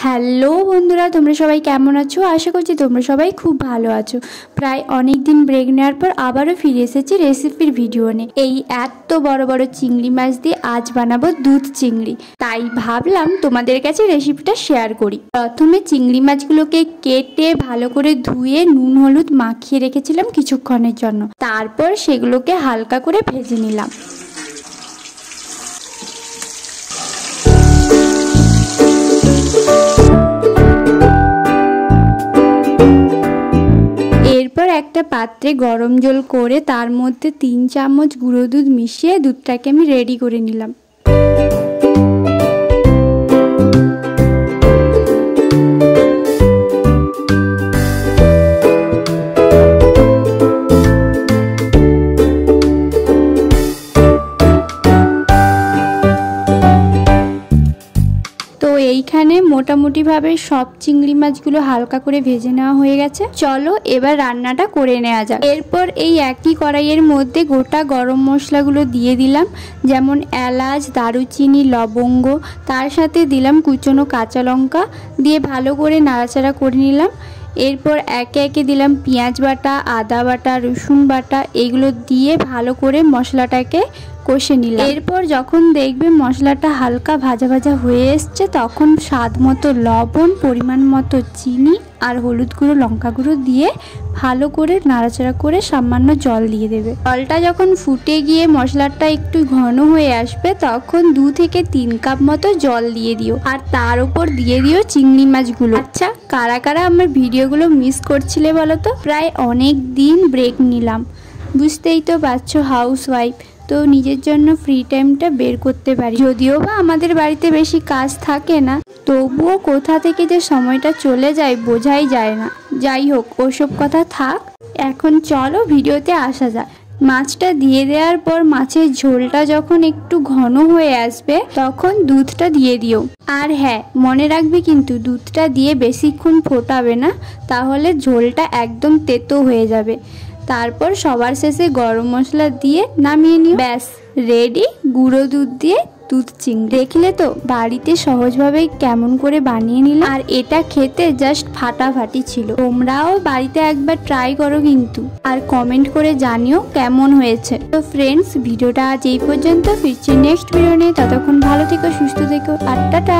Hello বন্ধুরা, তোমরা সবাই কেমন আছো? আশা করছি তোমরা সবাই খুব ভালো আছো। প্রায় অনেক দিন ব্রেক নেওয়ার পর আবারও ফিরে এসেছি রেসিপির ভিডিও নিয়ে। এই এত বড় বড় চিংড়ি মাছ দিয়ে আজ বানাবো দুধ চিংড়ি, তাই ভাবলাম তোমাদের কাছে রেসিপিটা শেয়ার করি। প্রথমে চিংড়ি মাছগুলোকে কেটে ভালো করে ধুয়ে নুন হলুদ মাখিয়ে রেখেছিলাম কিছুক্ষণের জন্য। তারপর সেগুলোকে হালকা করে ভেজে নিলাম। এরপর একটা পাত্রে গরম জল করে তার মধ্যে 3 চামচ গুঁড়ো দুধ মিশিয়ে দুধটাকে আমি রেডি করে নিলাম। তো এইখানে মোটামুটি ভাবে সব চিংড়ি মাছগুলো হালকা করে ভেজে নেওয়া হয়ে গেছে। চলো এবার রান্নাটা করে নেওয়া যাক। এরপর এই একই কড়াইয়ের মধ্যে গোটা গরম মশলাগুলো দিয়ে দিলাম, যেমন এলাচ, দারুচিনি, লবঙ্গ, তার সাথে দিলাম কুচনো কাঁচা লঙ্কা, দিয়ে ভালো করে নাড়াচাড়া করে নিলাম। এরপর একে একে দিলাম পেঁয়াজ বাটা, আদা বাটা, রসুন বাটা, এগুলো দিয়ে ভালো করে মশলাটাকে কষে নিলাম। এরপর যখন দেখবে মশলাটা হালকা ভাজা ভাজা হয়ে এসছে, তখন স্বাদ মতো লবণ, পরিমাণ মতো চিনি আর হলুদ গুঁড়ো, লঙ্কা গুঁড়ো দিয়ে ভালো করে নাড়াচাড়া করে সামান্য জল দিয়ে দেবে। জলটা যখন ফুটে গিয়ে মশলাটা একটু ঘন হয়ে আসবে, তখন 2 থেকে 3 কাপ মতো জল দিয়ে দিও, আর তার উপর দিয়ে দিও চিংড়ি মাছগুলো। আচ্ছা, কারা কারা আমার ভিডিওগুলো মিস করছিলে বলো তো? প্রায় অনেক দিন ব্রেক নিলাম, বুঝতেই তো পারছো, হাউস ওয়াইফ তো নিজের জন্য ফ্রি টাইমটা বের করতে পারি। যদিও বা আমাদের বাড়িতে বেশি কাজ থাকে না, তবুও কোথা থেকে যে সময়টা চলে যায় বোঝাই যায় না। যাই হোক, ওসব কথা থাক, এখন চলো ভিডিওতে আসা যায়। মাছটা দিয়ে দেওয়ার পর মাছের ঝোলটা যখন একটু ঘন হয়ে আসবে, তখন দুধটা দিয়ে দিও। আর হ্যাঁ, মনে রাখবে কিন্তু দুধটা দিয়ে বেশিক্ষণ ফোটাবে না, তাহলে ঝোলটা একদম তেতো হয়ে যাবে। তারপর সবার শেষে গরম মশলা দিয়ে নামিয়ে নিও। ব্যাস রেডি গুঁড়ো দুধ দিয়ে দুধ চিংড়ি। দেখলে তো বাড়িতে সহজভাবে কেমন করে বানিয়ে নিলাম, আর এটা খেতে জাস্ট ফাটাফাটি ছিল। তোমরাও বাড়িতে একবার ট্রাই করো কিন্তু, আর কমেন্ট করে জানিও কেমন হয়েছে। তো ফ্রেন্ডস, ভিডিওটা আজ এই পর্যন্ত, ফিরছি নেক্সট ভিডিও নিয়ে। ততক্ষণ ভালো থেকো, সুস্থ থেকো, আর টাটা।